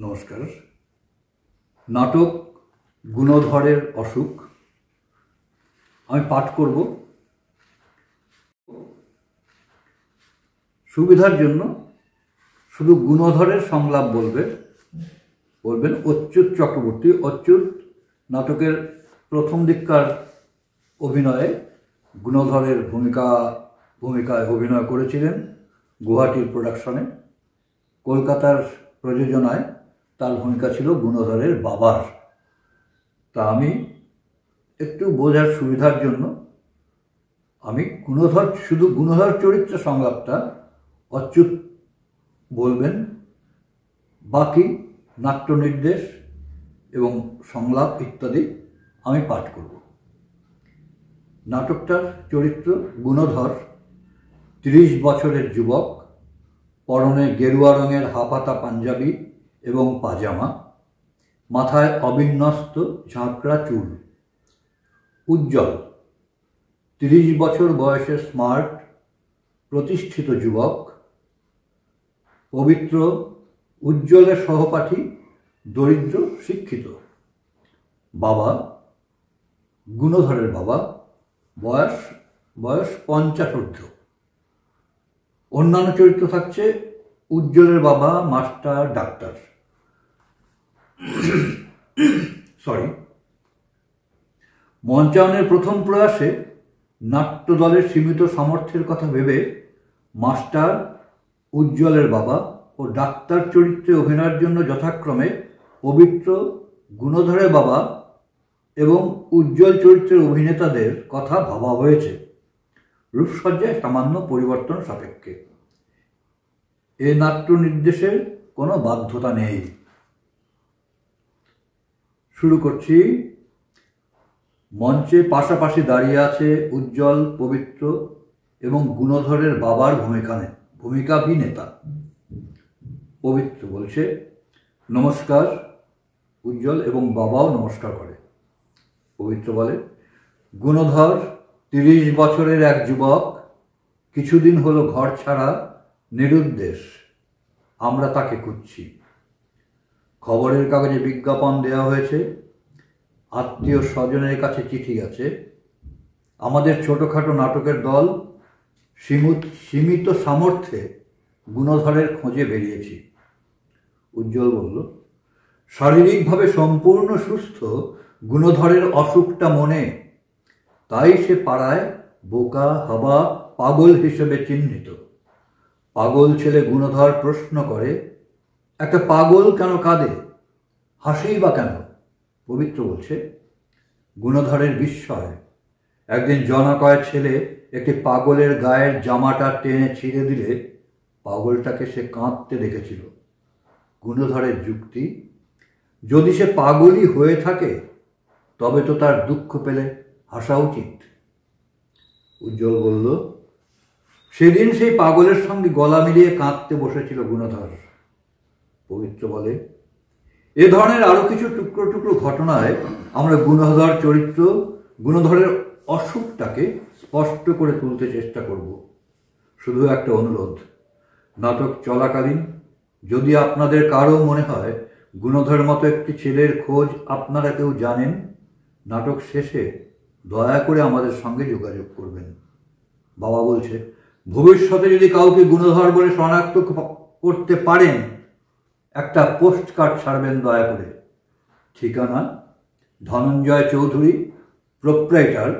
নমস্কার। নাটক গুণধরের অসুখ আমি পাঠ করব। সুবিধার জন্য শুধু গুণধরের সংলাপ বলবেন অচ্যুত চক্রবর্তী। অচ্যুত নাটকের প্রথম দিককার অভিনয়ে গুণধরের ভূমিকায় অভিনয় করেছিলেন গুয়াহাটির প্রোডাকশনে। কলকাতার প্রযোজনায় তার ভূমিকা ছিল গুণধরের বাবার। তা আমি একটু বোঝার সুবিধার জন্য আমি শুধু গুণধর চরিত্র সংলাপটা অচ্যুত বলবেন, বাকি নাট্য নির্দেশ এবং সংলাপ ইত্যাদি আমি পাঠ করব। নাটকটার চরিত্র গুণধর 30 বছরের যুবক, পরনে গেরুয়া রঙের হাফাতা পাঞ্জাবি এবং পাজামা, মাথায় অবিন্যস্ত ঝাঁকড়া চুল। উজ্জ্বল 30 বছর বয়সের স্মার্ট প্রতিষ্ঠিত যুবক। পবিত্র উজ্জ্বলের সহপাঠী দরিদ্র শিক্ষিত। বাবা গুণধরের বাবা, বয়স 50 অন্যান্য চরিত্র থাকছে উজ্জ্বলের বাবা মাস্টার ডাক্তার। মঞ্চায়নের প্রথম প্রয়াসে নাট্য দলের সীমিত সামর্থ্যের কথা ভেবে মাস্টার, উজ্জ্বলের বাবা ও ডাক্তার চরিত্রে অভিনয়ের জন্য যথাক্রমে পবিত্র, গুণধরের বাবা এবং উজ্জ্বল চরিত্রের অভিনেতাদের কথা ভাবা হয়েছে রূপসজ্জায় সামান্য পরিবর্তন সাপেক্ষে। এ নাট্য নির্দেশের কোনো বাধ্যতা নেই। শুরু করছি। মঞ্চে পাশাপাশি দাঁড়িয়ে আছে উজ্জ্বল, পবিত্র এবং গুণধরের বাবার ভূমিকাভিনেতা। পবিত্র বলছে নমস্কার, উজ্জ্বল এবং বাবাও নমস্কার করে। পবিত্র বলে, গুণধর 30 বছরের এক যুবক, কিছুদিন হলো ঘর ছাড়া, নিরুদ্দেশ। আমরা তাকে খুঁজছি। খবরের কাগজে বিজ্ঞাপন দেওয়া হয়েছে, আত্মীয় স্বজনের কাছে চিঠি গেছে। আমাদের ছোটোখাটো নাটকের দল সীমিত সামর্থ্যে গুণধরের খোঁজে বেরিয়েছি। উজ্জ্বল বলল, শারীরিকভাবে সম্পূর্ণ সুস্থ গুণধরের অসুখটা মনে, তাই সে পাড়ায় বোকা, হাবা, পাগল হিসেবে চিহ্নিত। পাগল ছেলে গুণধর প্রশ্ন করে, একটা পাগল কেন কাঁদে, হাসেই বা কেন? পবিত্র বলছে, গুণধরের বিস্ময়। একদিন জনকয়েক ছেলে একটি পাগলের গায়ের জামাটা টেনে ছিঁড়ে দিলে পাগলটাকে সে কাঁদতে দেখেছিল। গুণধরের যুক্তি, যদি সে পাগলই হয়ে থাকে তবে তো তার দুঃখ পেলে হাসা উচিত। উজ্জ্বল বলল, সেদিন সেই পাগলের সঙ্গে গলা মিলিয়ে কাঁদতে বসেছিল গুণধর। পবিত্র বলে, এ ধরনের আরো কিছু টুকরো টুকরো ঘটনায় আমরা গুণধরের অসুখটাকে স্পষ্ট করে তুলতে চেষ্টা করব। শুধু একটা অনুরোধ, নাটক চলাকালীন যদি আপনাদের কারো মনে হয় গুণধরের মতো একটি ছেলের খোঁজ আপনারা কেউ জানেন, নাটক শেষে দয়া করে আমাদের সঙ্গে যোগাযোগ করবেন। বাবা বলছে, ভবিষ্যতে যদি কাউকে গুণধর বলে শনাক্ত করতে পারেন, একটা পোস্ট কার্ড ছাড়বেন দয়া করে। ঠিকানা Dhananjoy Chowdhury, proprietor,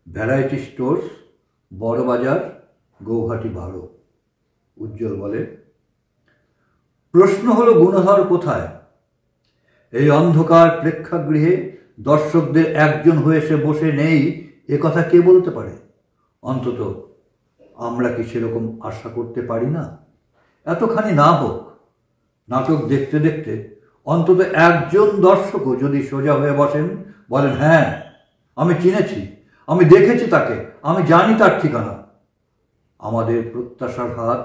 variety stores, Barabazar, Gauhati 12। Ujjwal বলে, প্রশ্ন হলো গুণধর কোথায়? এই অন্ধকার প্রেক্ষাগৃহে দর্শকদের একজন হয়ে সে বসে নেই, এ কথা কে বলতে পারে? অন্তত আমরা কি সেরকম আশা করতে পারি না? এতখানি না হোক, নাটক দেখতে দেখতে অন্তত একজন দর্শকও যদি সোজা হয়ে বসেন, বলেন, হ্যাঁ আমি চিনেছি, আমি দেখেছি তাকে, আমি জানি তার ঠিকানা, আমাদের প্রত্যাশার হাত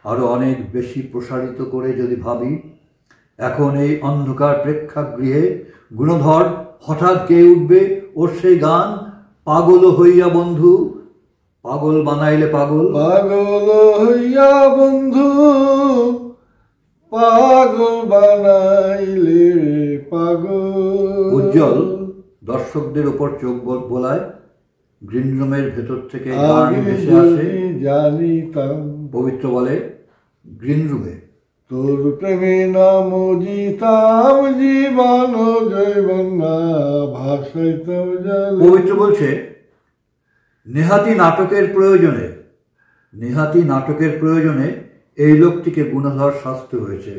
আরো অনেক বেশি প্রসারিত করে যদি ভাবি, এখন এই অন্ধকার প্রেক্ষাগৃহে গুণধর হঠাৎ গেয়ে উঠবে ওর সেই গান, পাগল হইয়া বন্ধু, পাগল বানাইলে পাগল, পাগল হইয়া বন্ধু, পাগল বানাইলে পাগল। উজ্জ্বল দর্শকদের উপর চোখ বোলায়। গ্রিন রুমের ভেতর থেকে গান ভেসে আসে। জানিতাম পবিত্র বলে, গ্রিন রুমে তোর প্রেমে নাম জিতাম জীবন জৈবন না ভাসাইতাম জলে। পবিত্র বলছে, নেহাতি নাটকের প্রয়োজনে এই লোকটিকে গুণধর শাস্তি হয়েছে।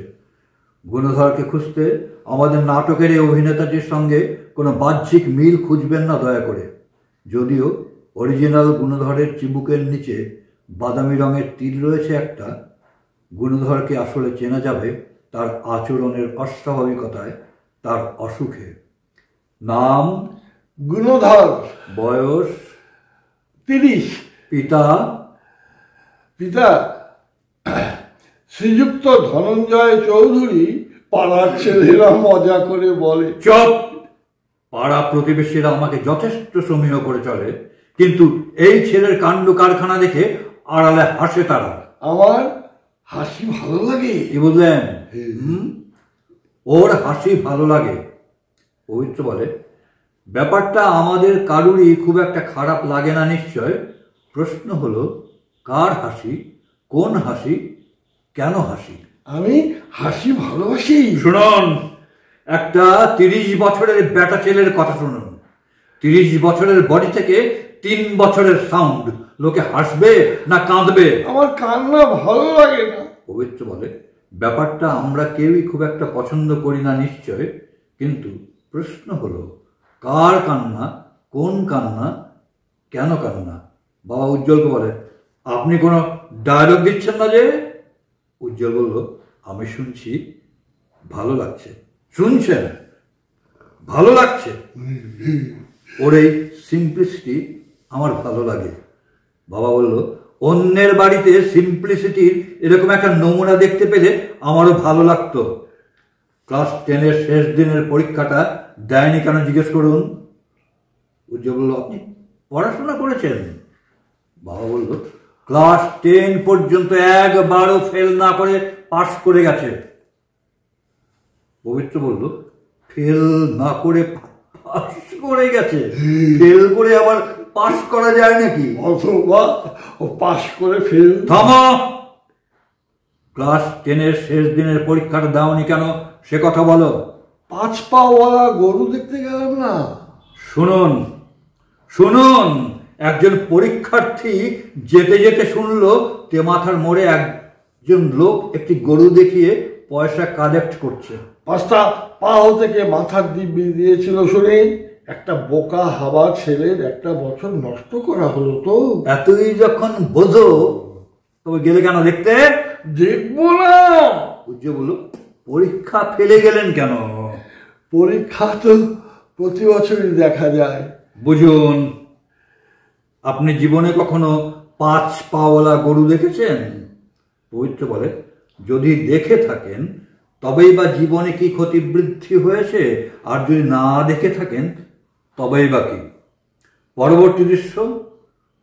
গুণধরকে খুঁজতে আমাদের নাটকের এই অভিনেতাটির সঙ্গে কোনো বাহ্যিক মিল খুঁজবেন না দয়া করে। যদিও অরিজিনাল গুণধরের চিবুকের নিচে বাদামি রঙের তীর রয়েছে একটা। গুণধরকে আসলে চেনা যাবে তার আচরণের অস্বাভাবিকতায়, তার অসুখে। নাম গুণধর, বয়স 30, পিতা শ্রীযুক্ত ধনঞ্জয় চৌধুরী। পাড়ার ছেলেরা মজা করে বলে। চপ! পাড়া প্রতিবেশীরা আমাকে যথেষ্ট সমীহ করে চলে, কিন্তু এই ছেলের কাণ্ড কারখানা দেখে আড়ালে হাসে তারা। আমার হাসি ভালো লাগে। কি বুঝলেন? ওর হাসি ভালো লাগে। পবিত্র বলে, ব্যাপারটা আমাদের কারুরই খুব একটা খারাপ লাগে না নিশ্চয়। প্রশ্ন হলো, কার হাসি, কোন হাসি, কেন হাসি? আমি হাসি ভালোবাসি। শুনুন, একটা 30 বছরের বেটা ছেলের কথা শুনুন। 30 বছরের বডি থেকে 3 বছরের সাউন্ড। লোকে হাসবে না কাঁদবে? আমার কান্না ভালো লাগে না। পবিত্র বলে, ব্যাপারটা আমরা কেউই খুব একটা পছন্দ করি না নিশ্চয়, কিন্তু প্রশ্ন হলো, কার কান্না, কোন কান্না, কেন কান্না? বাবা উজ্জ্বলকে বলে, আপনি কোনো ডায়লগ দিচ্ছেন না যে? উজ্জ্বল বলল, আমি শুনছি, ভালো লাগছে। শুনছেন? ভালো লাগছে। ওর এই সিম্পলিসিটি আমার ভালো লাগে। বাবা বলল, অন্যের বাড়িতে সিম্পলিসিটির এরকম একটা নমুনা দেখতে পেলে আমারও ভালো লাগতো। ক্লাস 10-এর শেষ দিনের পরীক্ষাটা দেয়নি কেন জিজ্ঞেস করুন। উজ্জ্বল বলল, আপনি পড়াশোনা করেছেন? বাবা বলল, ক্লাস 10 পর্যন্ত একবারও ফেল না করে পাশ করে গেছে। পবিত্র বলল, ফেল না করে পাশ করে গেছে? ফেল করে আবার পাশ করা যায় নাকি? অথবা ও পাশ করে ফেল। থামো! ক্লাস 10-এর শেষ দিনের পরীক্ষাটা দাওনি কেন সে কথা বলো। 5 পাওয়ালা গরু দেখতে গেলাম না। শুনুন শুনুন, একজন পরীক্ষার্থী যেতে যেতে শুনলো তেমাথার মোড়ে একজন লোক একটি গরু দেখিয়ে পয়সা কালেক্ট করছে। 5টা পাও থেকে মাথার দিব্যি দিয়েছিল শুনে একটা বোকা হাওয়া ছেলের 1 বছর নষ্ট করা হলো। তো এতই যখন বোঝো তবে গেলে কেন দেখতে? দেখবো না। উজ্জ্বল বলল, পরীক্ষা ফেলে গেলেন কেন? পরীক্ষা তো প্রতি বছরই দেখা যায়। বুঝুন, আপনি জীবনে কখনো 5 পাওয়ালা গরু দেখেছেন? পবিত্র বলে, যদি দেখে থাকেন তবেই বা জীবনে কি ক্ষতি বৃদ্ধি হয়েছে, আর যদি না দেখে থাকেন তবেই বা কি। পরবর্তী দৃশ্য,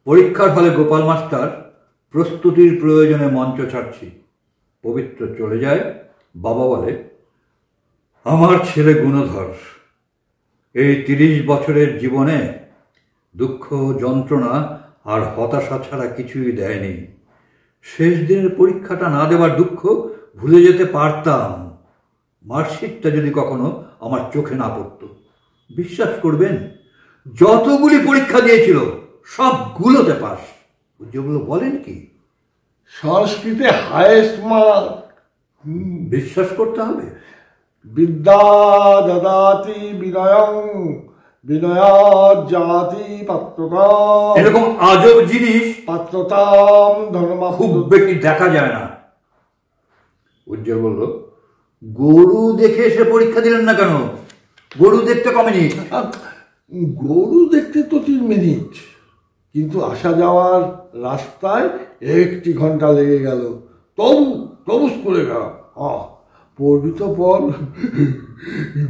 পরীক্ষার হলে গোপাল মাস্টার প্রস্তুতির প্রয়োজনে মঞ্চ ছাড়ছি। পবিত্র চলে যায়। বাবা বলে, আমার ছেলে গুণধর এই 30 বছরের জীবনে দুঃখ, যন্ত্রণা আর হতাশা ছাড়া কিছুই দেয়নি। শেষ দিনের পরীক্ষাটা না দেওয়ার দুঃখ ভুলে যেতে পারতাম, মার্কশিটটা যদি কখনো আমার চোখে না পড়ত। বিশ্বাস করবেন, যতগুলি পরীক্ষা দিয়েছিল সবগুলোতে পাস। যেগুলো বলেন কি, সংস্কৃতে হায়েস্ট মার্ক। বিশ্বাস করতে হবে। বিদ্যা দদাতি বিনয়ং বিনয়াৎ জাতি পাত্রতাম। এরকম আজব জিনিস পাত্রতাম ধর্মা খুব বেশি দেখা যায় না। উজ্জ্বল বলল, গরু দেখে এসে পরীক্ষা দিলেন না কেন? গরু দেখতে কমেনি? গরু দেখতে তো 3 মিনিট, কিন্তু আসা যাওয়ার রাস্তায় 1 ঘন্টা লেগে গেল। তবু করে গেলাম। পড়বি তো পর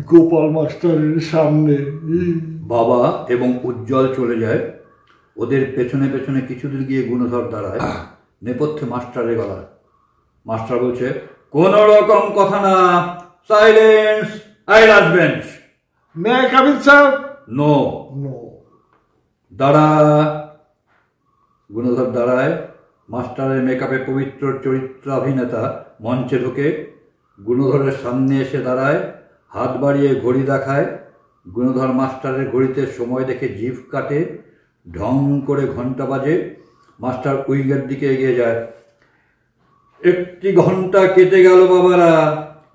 গোপাল মাস্টারের সামনে। বাবা এবং উজ্জ্বল চলে যায়। ওদের পেছনে পেছনে কিছুদূর গিয়ে গুণধর দাঁড়ায়। নেপথ্যে মাস্টারের গলা। মাস্টার বলছে, কোনো রকম কথা না, silence, I last bench. May I come in sir? No. No. দাঁড়া। গুণধর দাঁড়ায়। মাস্টারের মেকআপে পবিত্র চরিত্রাভিনেতা মঞ্চে ঢোকে, গুণধরের সামনে এসে দাঁড়ায়, হাত বাড়িয়ে ঘড়ি দেখায়। গুণধর মাস্টারের ঘড়িতে সময় দেখে জিভ কাটে, ঢং করে ঘন্টা বাজে। মাস্টার উইংয়ের দিকে এগিয়ে যায়। 1 ঘন্টা কেটে গেল বাবারা,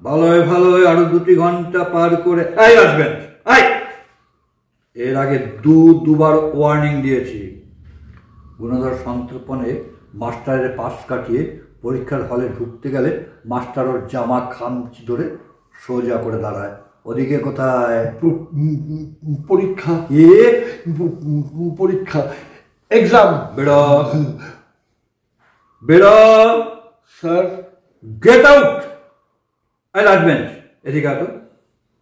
ভালোয় ভালোয় আরো 2 ঘন্টা পার করে আই আসবেন। আই এর আগে দুবার ওয়ার্নিং দিয়েছি। গুণধর সন্তর্পণে মাস্টারের পাশ কাটিয়ে পরীক্ষার হলে ঢুকতে গেলে মাস্টার ওর জামা খামচি ধরে সোজা করে দাঁড়ায়। ওদিকে কোথায়? পরীক্ষা। এ পরীক্ষা, এক্সাম। বেরো, বেরো। Sir. Get out. I last bench. এদিকে আয় তো।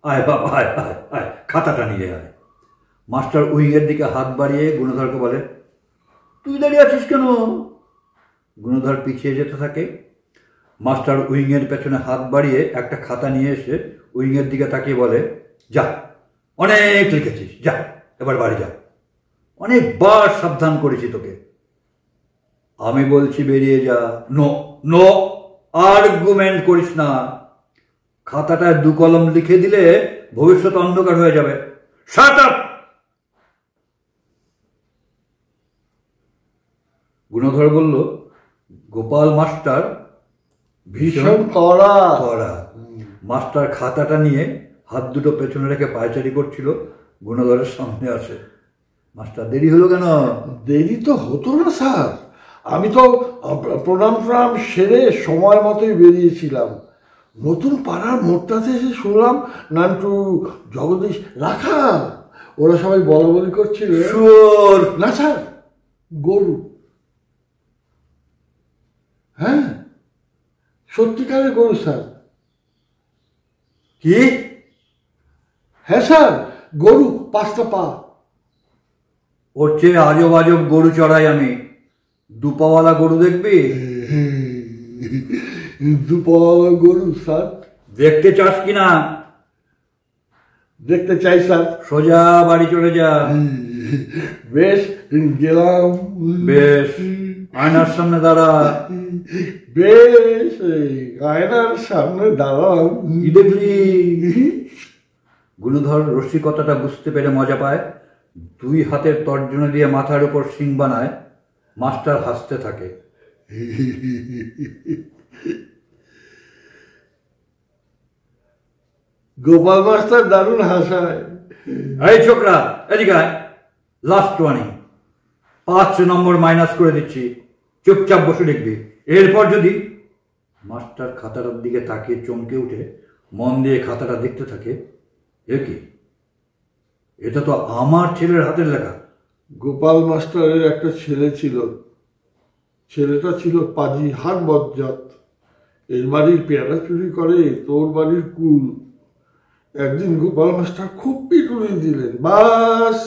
আয় বাবা, আয় আয় আয়, খাতাটা নিয়ে আয়। মাস্টার উইংয়ের দিকে হাত বাড়িয়ে গুণধরকে বলে, তুই দাঁড়িয়ে আছিস কেন? গুণধর পিছিয়ে যেতে থাকে। মাস্টার উইংয়ের পেছনে হাত বাড়িয়ে একটা খাতা নিয়ে এসে উইংয়ের দিকে তাকিয়ে বলে, যা, অনেক লিখেছিস, যা এবার বাড়ি যা। অনেকবার সাবধান করেছি তোকে। আমি বলছি বেরিয়ে যা। নো নো, আর্গুমেন্ট করিস না। খাতাটায় 2 কলম লিখে দিলে ভবিষ্যৎ অন্ধকার হয়ে যাবে। Shut up. গুণধর বলল, গোপাল মাস্টার ভীষণ কড়া। কড়া। মাস্টার খাতাটা নিয়ে হাত দুটো পেছনে রেখে পায়চারি করছিল, গুণধরের সামনে আসে। মাস্টার, দেরি হলো কেন? দেরি তো হতো না স্যার, আমি তো প্রণাম সেরে সময় মতোই বেরিয়েছিলাম। নতুন পাড়ার মোড়টাতে এসে শুনলাম নান্টু, জগদীশ, রাখাল ওরা সবাই বলা বলি করছিল। শুয়োর। না স্যার, গরু। হ্যাঁ, সত্যিকারের গরু স্যার। কি? হ্যাঁ স্যার, গরু, 5টা পা। ওর চেয়ে আজব আজব গরু চড়াই আমি। 2 পাওয়ালা গরু দেখবি? 2 পাওয়ালা গরু স্যার। দেখতে চাস কিনা? দেখতে চাই স্যার। সোজা বাড়ি চলে যা। বেশ, গেলাম। বেশ, আয়নার সামনে দাঁড়া। বেশ, আয়নার সামনে দাঁড়ালাম। কি দেখলি? গুণধর রসিকতাটা বুঝতে পেরে মজা পায়, 2 হাতের তর্জনী দিয়ে মাথার উপর শিং বানায়। মাস্টার হাসতে থাকে। গোপাল মাস্টার দারুণ হাসায়। এই ছোকরা, এদিকে আয়। লাস্ট ওয়ার্নিং, 5 নম্বর মাইনাস করে দিচ্ছি। চুপচাপ বসে দেখবি। এরপর যদি... মাস্টার খাতাটার দিকে তাকিয়ে চমকে উঠে মন দিয়ে খাতাটা দেখতে থাকে। এ কি? এটা তো আমার ছেলের হাতের লেখা। গোপাল মাস্টারের একটা ছেলে ছিল। ছেলেটা ছিল পাজি, হাট বজ্জাত। এর বাড়ির পেয়ারা চুরি করে, তোর বাড়ির কুল। একদিন গোপাল মাস্টার খুব পিটুনি দিলেন, বাস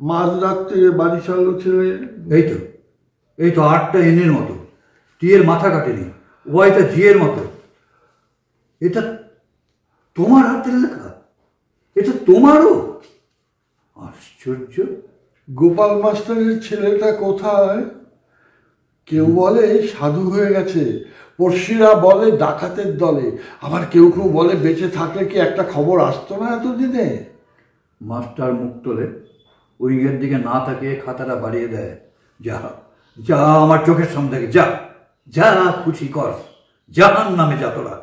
মাঝরাত্রে বাড়ি ছাড়লো ছেলে। এই তো 8টা এনের মতো, টি এর মাথা কাটেনি, ওয়াইটা জি এর মতো। এটা তোমার হাতের লেখা? এটা তোমারও? আশ্চর্য। গোপাল মাস্টারের ছেলেটা কোথায়? কেউ বলে সাধু হয়ে গেছে, পড়শিরা বলে ডাকাতের দলে, আবার কেউ কেউ বলে বেঁচে থাকলে কি একটা খবর আসতো না এতদিনে। মাস্টার মুখ তোলে, উইংয়ের দিকে না তাকিয়ে খাতাটা বাড়িয়ে দেয়। যা যা, আমার চোখের সামনে থেকে যা, যা খুশি কর, জাহান নামে যা তোরা।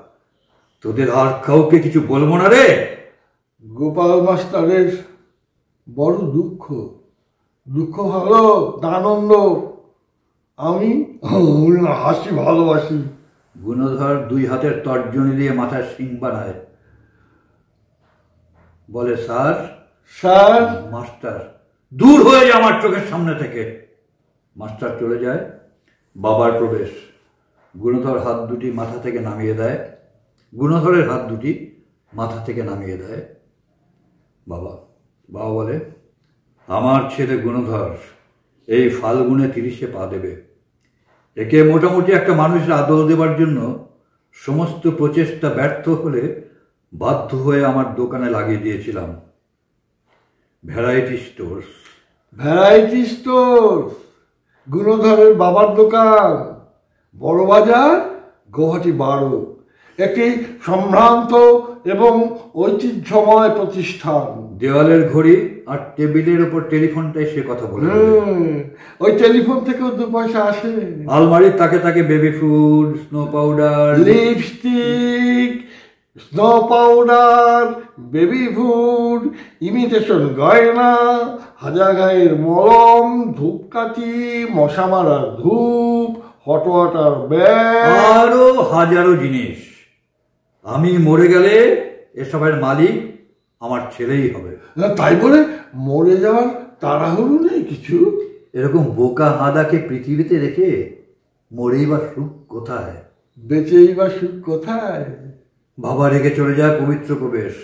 তোদের আর কাউকে কিছু বলবো না রে। গোপাল মাস্টারের বড় দুঃখ। দুঃখ ভালো, আনন্দ। আমি হাসি ভালোবাসি। গুণধর 2 হাতের তর্জনী দিয়ে মাথায় শিং বানায়, বলে, স্যার। স্যার। মাস্টার, দূর হয়ে যা আমার চোখের সামনে থেকে। মাস্টার চলে যায়। বাবার প্রবেশ। গুণধর হাত দুটি মাথা থেকে নামিয়ে দেয়। গুণধরের হাত দুটি মাথা থেকে নামিয়ে দেয়। বাবা বলে, আমার ছেলে গুণধর এই ফাল্গুনে 30-এ পা দেবে। একে মোটামুটি একটা মানুষের আদর দেবার জন্য সমস্ত প্রচেষ্টা ব্যর্থ হলে বাধ্য হয়ে আমার দোকানে লাগিয়ে দিয়েছিলাম ভ্যারাইটি স্টোর্স। ভ্যারাইটি স্টোর, গুণধরের বাবার দোকান, বড়বাজার, গুয়াহাটি 12। একটি সম্ভ্রান্ত এবং ঐতিহ্যময় প্রতিষ্ঠান। দেওয়ালের ঘড়ি আর টেবিলের ওপর টেলিফোনটাই সে কথা বলে। ওই টেলিফোন থেকেও 2 পয়সা আসে। আলমারির তাকে তাকে baby food, snow powder, lipstick, snow powder, baby food, imitation গয়না, হাজার গায়ের মলম, ধূপকাঠি, মশা মারার ধূপ, হট ওয়াটার ব্যাগ, আরো হাজারো জিনিস। আমি মরে গেলে এসবের মালিক আমার ছেলেই হবে। তাই বলে মরে যাওয়ার তাড়াহুড়ো নেই কিছু। এরকম বোকা হাদাকে পৃথিবীতে রেখে মরেই বা সুখ কোথায়? বেঁচেই বা সুখ কোথায়? বাবা রেখে চলে যায় পবিত্র প্রবেশ।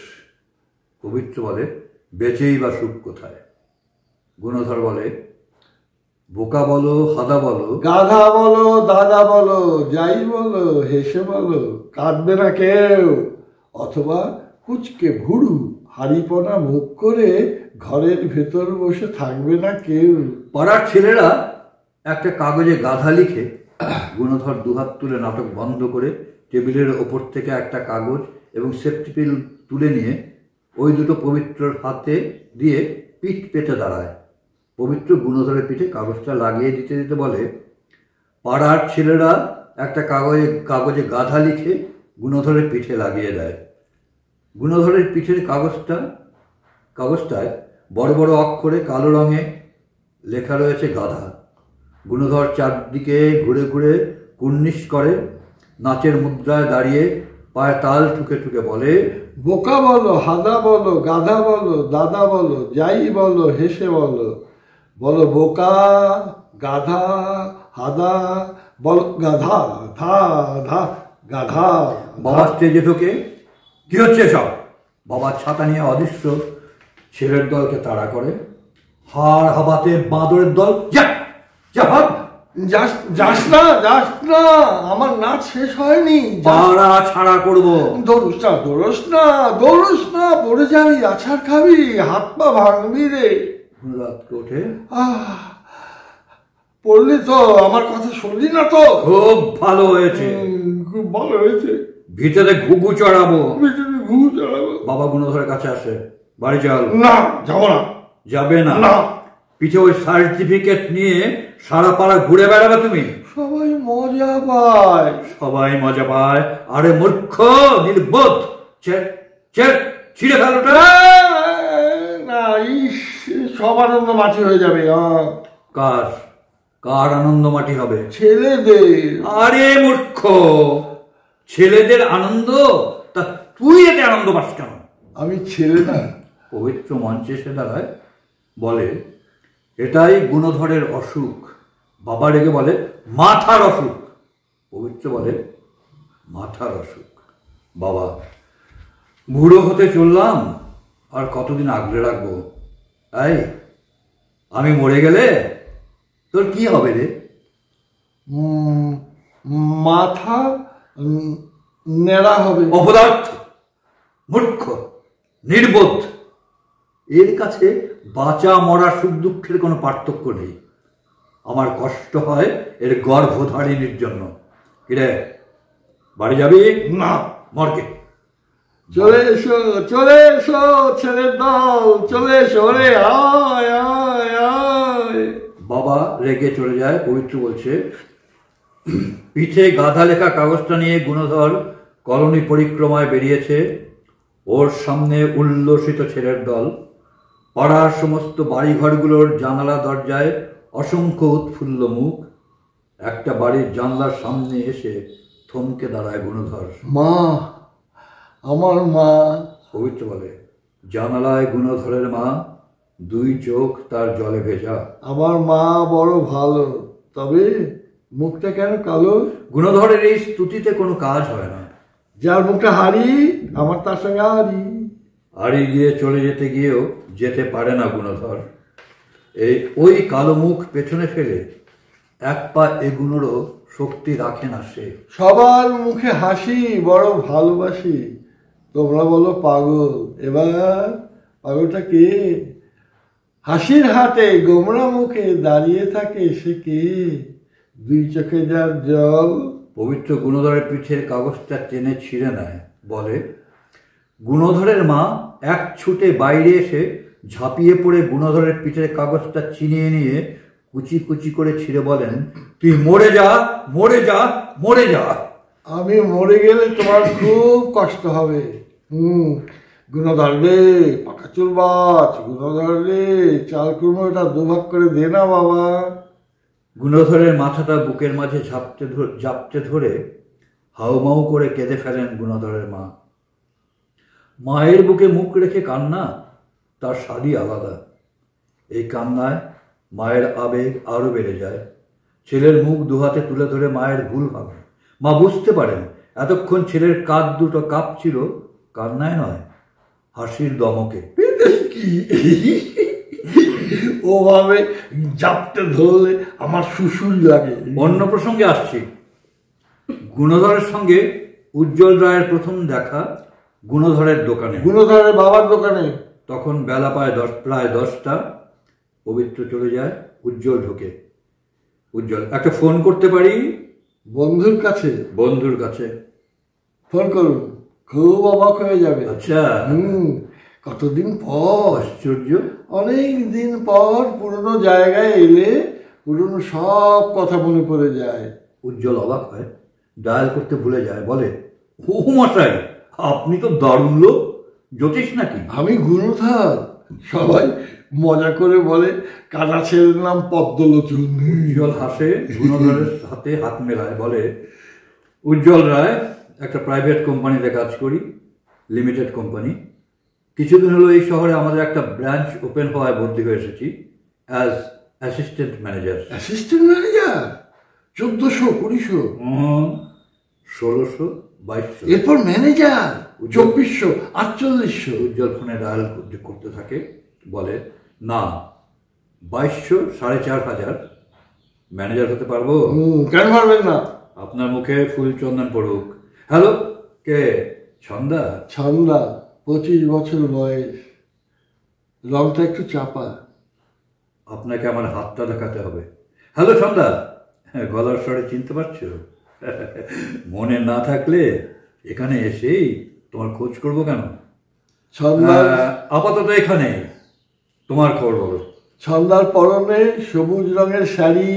পবিত্র বলে বেঁচেই বা সুখ কোথায়? গুণধর বলে বোকা বলো, হাদা বলো, গাধা বলো, দাদা বলো, যাই বলো, হেসে বলো, কাঁদবে না কেউ। অথবা কুচকে ভুড়ু হাড়িপনা মুখ করে ঘরের ভেতর বসে থাকবে না কেউ। পাড়ার ছেলেরা একটা কাগজে গাধা লিখে, গুণধর দুহাত তুলে নাটক বন্ধ করে টেবিলের ওপর থেকে একটা কাগজ এবং সেফটি পিন তুলে নিয়ে ওই দুটো পবিত্রর হাতে দিয়ে পিঠ পেতে দাঁড়ায়। পবিত্র গুণধরের পিঠে কাগজটা লাগিয়ে দিতে দিতে বলে, পাড়ার ছেলেরা একটা কাগজে গাধা লিখে গুণধরের পিঠে লাগিয়ে দেয়। গুণধরের পিঠের কাগজটায় বড় বড় অক্ষরে কালো রঙে লেখা রয়েছে গাধা। গুণধর চারদিকে ঘুরে ঘুরে কুর্নিশ করে, নাচের মুদ্রায় দাঁড়িয়ে পায়ে তাল ঠুকে ঠুকে বলে, বোকা বলো, হাদা বলো, গাধা বলো, দাদা বলো, যাই বলো, হেসে বলো। বলো বোকা, গাধা, হাদা, বলো গাধা, ধা ধা গাধা। বাবা স্টেজে ঢোকে। কি হচ্ছে সব? বাবা ছাতা নিয়ে অদৃশ্য ছেলের দলকে তাড়া করে। হাড় হাবাতে বাঁদরের দল, যা যা ভাগ। যাস না, যাস না, আমার নাচ শেষ হয়নি। পাড়া ছাড়া করবো। দৌড়স না, দৌড়স না, দৌড়স না, পড়ে যাবি, আছাড় খাবি, হাত পা ভাঙবি রে। রাতকে ওঠে, পড়লি তো, আমার কথা শুনলি না তো? খুব ভালো হয়েছে, খুব ভালো হয়েছে। ভিতরে ঘুঘু চড়াবো। ভিতরে ঘুঘু চড়াবো। বাবা গুণধরের কাছে আসে, বাড়ি চল। না, যাবো না। যাবে না? না। পিঠে ওই সার্টিফিকেট নিয়ে সারা পাড়া ঘুরে বেড়াবে তুমি? সবাই মজা পায়। সবাই মজা পায়? আরে মূর্খ, নির্বোধ, ছিঁড়ে ফেলোটা। না, সব আনন্দ মাটি হয়ে যাবে। কার কার আনন্দ মাটি হবে? ছেলেদের। আরে মূর্খ, ছেলেদের আনন্দ? তা তুই এতে আনন্দ পাস কেন? আমি ছেলে না। পবিত্র মঞ্চে এসে দাঁড়ায়, বলে এটাই গুণধরের অসুখ। বাবা রেগে বলে মাথার অসুখ। পবিত্র বলে মাথার অসুখ। বাবা, বুড়ো হতে চললাম, আর কতদিন আগলে রাখবো? এই, আমি মরে গেলে তোর কি হবে রে? মাথা নেড়া হবে। অপদার্থ, মূর্খ, নির্বোধ। এর কাছে বাঁচা মরা সুখ দুঃখের কোনো পার্থক্য নেই। আমার কষ্ট হয় এর গর্ভধারিণীর জন্য। কিরে, বাড়ি যাবি? না। মরকে। চলে এসো, চলে এসো, ছেলের দল, চলে এসো রে, আয় আয় আয়। বাবা রেগে চলে যায়। পবিত্র বলছে, পিঠে গাধা লেখা কাগজটা নিয়ে গুণধর কলোনি পরিক্রমায় বেরিয়েছে। ওর সামনে উল্লসিত ছেলের দল। পাড়ার সমস্ত বাড়িঘরগুলোর জানালা দরজায় অসংখ্য উৎফুল্ল মুখ। একটা বাড়ির জানলার সামনে এসে থমকে দাঁড়ায় গুণধর। মা, আমার মা। পবিত্র বলে, জানালায় গুণধরের মা, 2 চোখ তার জলে ভেজা। আমার মা বড় ভালো, তবে মুখটা কেন কালো? গুণধরের এই স্তুতিতে কোনো কাজ হয় না। যার মুখটা হারি, আমার তার সঙ্গে হারি। হারিয়ে গিয়ে চলে যেতে গিয়েও যেতে পারে না গুণধর। ওই কালো মুখ পেছনে ফেলে 1 পা এগুনোরও শক্তি রাখে না সে। সবার মুখে হাসি, বড় ভালোবাসি। তোমরা বলো পাগল, এবার পাগলটা কে? হাসির হাটে গোমরা মুখে দাঁড়িয়ে থাকে সে কে? দুই চোখে যার জল। পবিত্র গুণধরের পিঠের কাগজটা টেনে ছিঁড়ে নেয়, বলে, গুণধরের মা এক ছুটে বাইরে এসে ঝাঁপিয়ে পড়ে গুণধরের পিঠের কাগজটা ছিনিয়ে নিয়ে কুচি কুচি করে ছিঁড়ে বলেন, তুই মরে যা, মরে যা, মরে যা। আমি মরে গেলে তোমার খুব কষ্ট হবে। গুণধর রে, পাকা চুল বাচ, গুণধর রে, চাল কুমড়োটা দুভাগ করে দে না বাবা। গুণধরের মাথাটা বুকের মাঝে ঝাপটে ধরে হাউমাউ করে কেঁদে ফেলেন গুণধরের মা। মায়ের বুকে মুখ রেখে কান্না তার স্বাদই আলাদা। এই কান্নায় মায়ের আবেগ আরো বেড়ে যায়। ছেলের মুখ দুহাতে তুলে ধরে মায়ের ভুল ভাবে। মা বুঝতে পারেন এতক্ষণ ছেলের কাঁধ দুটো কাঁপছিল কান্নায় নয়, হাসির দমকে। ওভাবে জাপটে ধরলে আমার শুশুর লাগে। অন্য প্রসঙ্গে আসছি। গুণধরের সঙ্গে উজ্জ্বল রায়ের প্রথম দেখা গুণধরের দোকানে, গুণধরের বাবার দোকানে। তখন বেলা প্রায় 10টা। পবিত্র চলে যায়, উজ্জ্বল ঢোকে। উজ্জ্বল, একটা ফোন করতে পারি? বন্ধুর কাছে। বন্ধুর কাছে। ফোন করুন, খুব অবাক হয়ে যাবে। আচ্ছা। কতদিন পর, আশ্চর্য, অনেক দিন পর পুরনো জায়গায় এলে পুরনো সব কথা মনে পড়ে যায়। উজ্জ্বল অবাক হয়, ডায়াল করতে ভুলে যায়, বলে, ও মশাই, আপনি তো দারুণ লোক, জ্যোতিষ নাকি? আমি গুণধর। সবাই মজা করে বলে, কানা ছেলের নাম পদ্মলোচন। উজ্জ্বল হাসে, গুণধরের হাতে হাত মেলায়, বলে, উজ্জ্বল রায়, একটা প্রাইভেট কোম্পানিতে কাজ করি, লিমিটেড কোম্পানি। কিছুদিন হলো এই শহরে আমাদের একটা ব্রাঞ্চ ওপেন হওয়ায় ভর্তি হয়ে এসেছি as assistant manager. Assistant manager? 1400, 2000, 1600, 2200। এরপর ম্যানেজার 2400, 4800। উজ্জ্বল ফোনে ডায়াল করতে থাকে, বলে, না, 2200, 4500। ম্যানেজার হতে পারবো? কেন পারবেন না? আপনার মুখে ফুল চন্দন পড়ুক। হ্যালো, কে? ছন্দা? ছন্দা, 25 বছর বয়স, রংটা একটু চাপা। আপনাকে আমার হাতটা দেখাতে হবে। হ্যালো ছন্দা, হ্যাঁ, গলার স্বরে চিনতে পারছো? মনে না থাকলে এখানে এসেই তোমার খোঁজ করবো কেন? ছন্দার আপাতত এখানে। তোমার খবর বলো। ছন্দার পরনে সবুজ রঙের শাড়ি,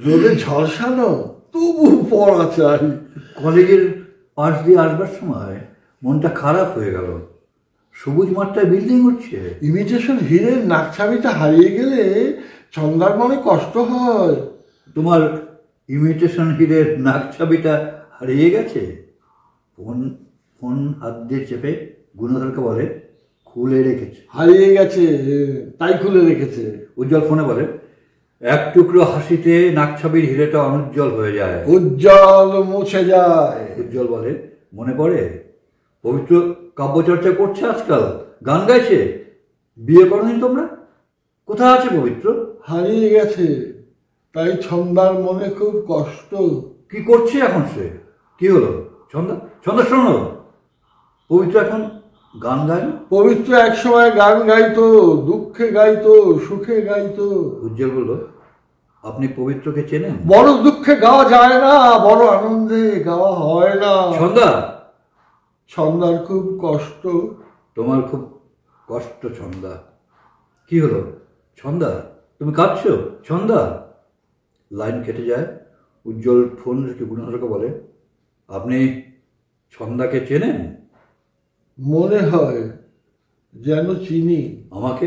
রোদে ঝলসানো, তবু পরা চাই। কলেজের পাশ দিয়ে আসবার সময় মনটা খারাপ হয়ে গেল। সবুজ মাঠটায় বিল্ডিং হচ্ছে। ইমিটেশন হিরের নাকছাবিটা হারিয়ে গেলে ছন্দার মনে কষ্ট হয়। তোমার ইমিটেশন হিরের নাকছাবিটা হারিয়ে গেছে? ফোন ফোন হাত দিয়ে চেপে গুণধরকে বলে, খুলে রেখেছে। হারিয়ে গেছে, তাই খুলে রেখেছে। উজ্জ্বল ফোনে বলে, এক টুকরো হাসিতে নাকছাবির হিরেটা অনুজ্জ্বল হয়ে যায়। উজ্জ্বল মুছে যায়। উজ্জ্বল বলে, মনে পড়ে? পবিত্র কাব্যচর্চা করছে আজকাল, গান গাইছে। বিয়ে করনি তোমরা? কোথায় আছে পবিত্র? হারিয়ে গেছে, তাই ছন্দার মনে খুব কষ্ট। কি করছে এখন সে? কি হলো ছন্দা? ছন্দা শোনো, পবিত্র এখন গান গায় না? পবিত্র একসময় গান গাইতো, দুঃখে গাইতো, সুখে গাইতো। উজ্জ্বল বলল, আপনি পবিত্রকে চেনেন? বড় দুঃখে গাওয়া যায় না, বড় আনন্দে গাওয়া হয় না। ছন্দা, ছন্দার খুব কষ্ট। তোমার খুব কষ্ট ছন্দা। কি হলো ছন্দা, তুমি কাঁদছো ছন্দা? লাইন কেটে যায়। উজ্জ্বল ফোন রেখে গুণধরকে বলে, আপনি ছন্দাকে চেনেন? মনে হয় যেন চিনি। আমাকে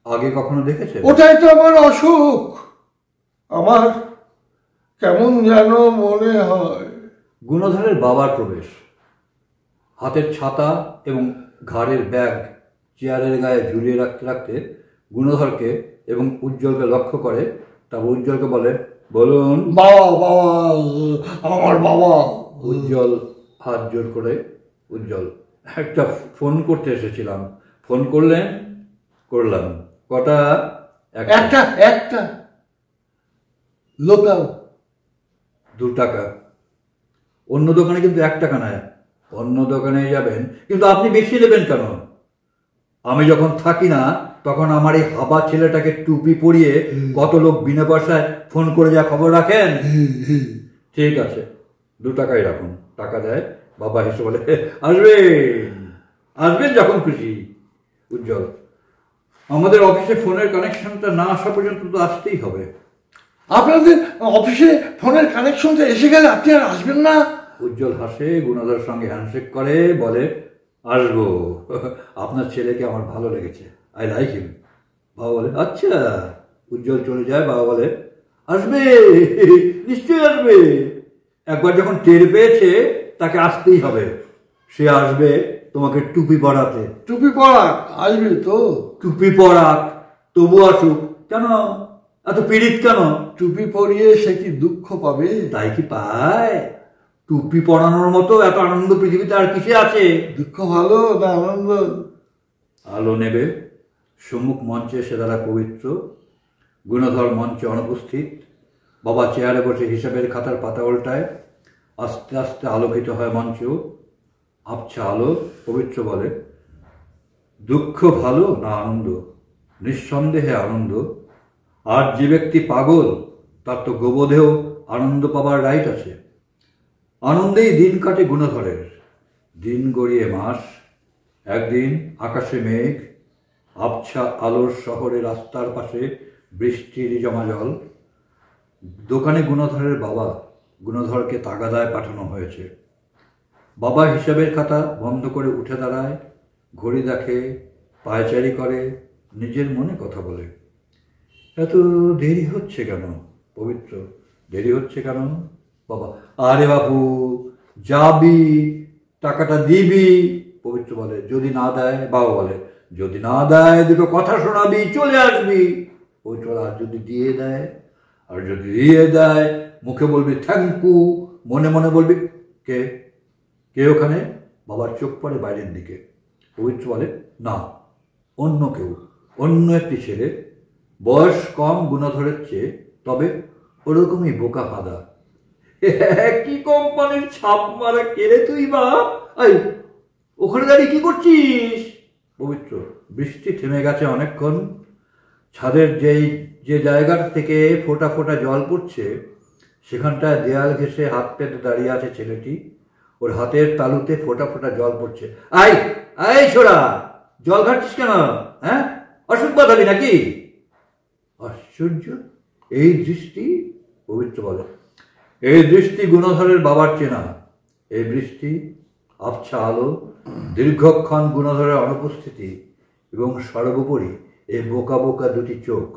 আগে কখনো দেখেছে? ওটাই তো আমার অসুখ। আমার কেমন যেন মনে হয়। গুণধরের বাবার প্রবেশ। হাতের ছাতা এবং ঘাড়ের ব্যাগ চেয়ারের গায়ে ঝুলিয়ে রাখতে রাখতে গুণধরকে এবং উজ্জ্বলকে লক্ষ্য করে। তারপর উজ্জ্বলকে বলে, বলুন। বাবা, বাবা, আমার বাবা। উজ্জ্বল হাত জোর করে, উজ্জ্বল, একটা ফোন করতে এসেছিলাম। ফোন করলেন? করলাম। কটা? একটা লোকাল। 2 টাকা। অন্য দোকানে কিন্তু 1 টাকা নেয়। অন্য দোকানে যাবেন, কিন্তু আপনি বেশি নেবেন কেন? আমি যখন থাকি না তখন আমার এই হাবা ছেলেটাকে টুপি পরিয়ে কত লোক বিনা পয়সায় ফোন করে যা খবর রাখেন। ঠিক আছে, 2 টাকাই রাখুন। টাকা দেয়। বাবা হেসে বলে, আসবেন আসবেন যখন খুশি। উজ্জ্বল, আমাদের অফিসে ফোনের কানেকশনটা না আসা পর্যন্ত তো আসতেই হবে। আপনাদের অফিসে ফোনের কানেকশনটা এসে গেলে আপনি আর আসবেন না? উজ্জ্বল হাসে, গুণাধর সঙ্গে হ্যান্ডশেক করে, বলে, আসবো। আপনার ছেলেকে আমার ভালো লেগেছে, আই লাইক হিম। বাবা বলে, আচ্ছা। উজ্জ্বল চলে যায়। বাবা বলে, আসবে, নিশ্চয়ই আসবে। একবার যখন টের পেয়েছে তাকে আসতেই হবে। সে আসবে তোমাকে টুপি পরাতে। টুপি পরা আসবে তো? টুপি পরাক, তবু আসুক। কেন এত পীড়িত কেন? টুপি পরিয়ে সে কি দুঃখ পাবে? তাই কি পায়? টুপি পরানোর মতো এত আনন্দ পৃথিবীতে আর কিসে আছে? দুঃখ ভালো না আনন্দ? আলো নেবে। সম্মুখ মঞ্চে এসে দাঁড়া পবিত্র। গুণধর মঞ্চে অনুপস্থিত। বাবা চেয়ারে বসে হিসাবের খাতার পাতা উল্টায়। আস্তে আস্তে আলোকিত হয় মঞ্চ। আবছা আলো। পবিত্র বলে, দুঃখ ভালো না আনন্দ? নিঃসন্দেহে আনন্দ। আর যে ব্যক্তি পাগল তার তো গোবধেও আনন্দ পাবার রাইট আছে। আনন্দেই দিন কাটে গুণধরের। দিন গড়িয়ে মাস। একদিন আকাশে মেঘ, আবছা আলোর শহরে রাস্তার পাশে বৃষ্টির জমা জল। দোকানে গুণধরের বাবা। গুণধরকে তাগাদায় পাঠানো হয়েছে। বাবা হিসাবের খাতা বন্ধ করে উঠে দাঁড়ায়, ঘড়ি দেখে, পায়চারি করে, নিজের মনে কথা বলে। এত দেরি হচ্ছে কেন? পবিত্র, দেরি হচ্ছে কেন? বাবা, আরে বাপু, যাবি, টাকাটা দিবি। পবিত্র বলে, যদি না দেয়? বাবা বলে, যদি না দেয় 2 কথা শোনাবি, চলে আসবি। পবিত্র বলে, আর যদি দিয়ে দেয়? আর যদি দিয়ে দেয় মুখে বলবি থ্যাংক ইউ, মনে মনে বলবি কে কে ওখানে? বাবার চোখ পড়ে বাইরের দিকে। পবিত্র বলে, না, অন্য কেউ, অন্য একটি ছেলে, বয়স কম গুণধরের চেয়ে, তবে ওরকমই বোকা ফাঁদা। কি কোম্পানির ছাপ মারা কেড়ে তুই বাপ? এই ওখানে দাঁড়িয়ে কি করছিস? পবিত্র, বৃষ্টি থেমে গেছে অনেকক্ষণ। ছাদের যে জায়গাটা থেকে ফোঁটা ফোঁটা জল পড়ছে সেখানটায় দেয়াল ঘেঁষে হাত পেতে দাঁড়িয়ে আছে ছেলেটি। ওর হাতের তালুতে ফোঁটা ফোঁটা জল পড়ছে। আই আই ছোড়া, জল ঘাটছিস কেন? হ্যাঁ, অসুখ বাঁধাবি নাকি? আশ্চর্য এই দৃষ্টি। পবিত্র বলে, এই দৃষ্টি গুণধরের বাবার চেনা। এই দৃষ্টি, আবছা আলো, দীর্ঘক্ষণ গুণধরের অনুপস্থিতি এবং সর্বোপরি এই বোকা বোকা 2টি চোখ,